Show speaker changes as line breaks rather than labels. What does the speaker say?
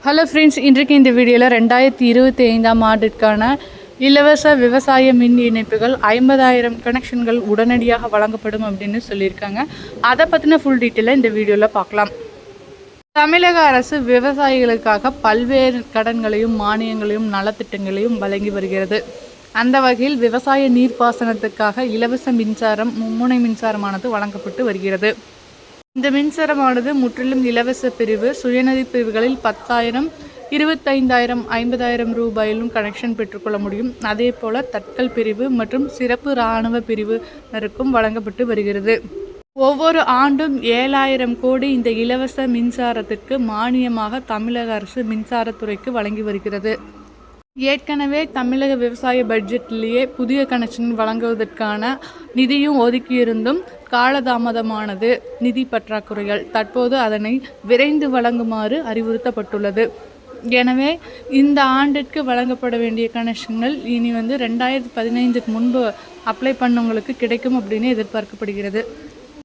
Hello friends, இன்றைக்கு இந்த வீடியோவில் 2025ஆம் ஆண்டிற்கான இலவச விவசாய மின் இணைப்புகள் 50,000 கனெக்ஷன்கள் உடனடியாக வழங்கப்படும் அப்படின்னு சொல்லியிருக்காங்க. அதை பற்றின ஃபுல் டீட்டெயிலாக இந்த வீடியோவில் பார்க்கலாம். தமிழக அரசு விவசாயிகளுக்காக பல்வேறு கடன்களையும் மானியங்களையும் நலத்திட்டங்களையும் வழங்கி வருகிறது. அந்த வகையில் விவசாய நீர்ப்பாசனத்துக்காக இலவச மின்சாரம், மும்முனை மின்சாரமானது வழங்கப்பட்டு வருகிறது. இந்த மின்சாரமானது முற்றிலும் இலவச பிரிவு. சுயநிதி பிரிவுகளில் 10,000, 25,000, 50,000 ரூபாயிலும் கனெக்ஷன் பெற்றுக்கொள்ள முடியும். அதே போல தட்கல் பிரிவு மற்றும் சிறப்பு இராணுவ பிரிவினருக்கும் வழங்கப்பட்டு வருகிறது. ஒவ்வொரு ஆண்டும் 7,000 கோடி இந்த இலவச மின்சாரத்திற்கு மானியமாக தமிழக அரசு மின்சாரத்துறைக்கு வழங்கி வருகிறது. ஏற்கனவே தமிழக விவசாய பட்ஜெட்டிலேயே புதிய கனெக்ஷன் வழங்குவதற்கான நிதியும் ஒதுக்கியிருந்தும் காலதாமதமானது நிதி பற்றாக்குறைகள். தற்போது அதனை விரைந்து வழங்குமாறு அறிவுறுத்தப்பட்டுள்ளது. எனவே இந்த ஆண்டிற்கு வழங்கப்பட வேண்டிய கனெக்ஷன்கள் இனி 2015க்கு முன்பு அப்ளை பண்ணவங்களுக்கு கிடைக்கும் அப்படின்னு எதிர்பார்க்கப்படுகிறது.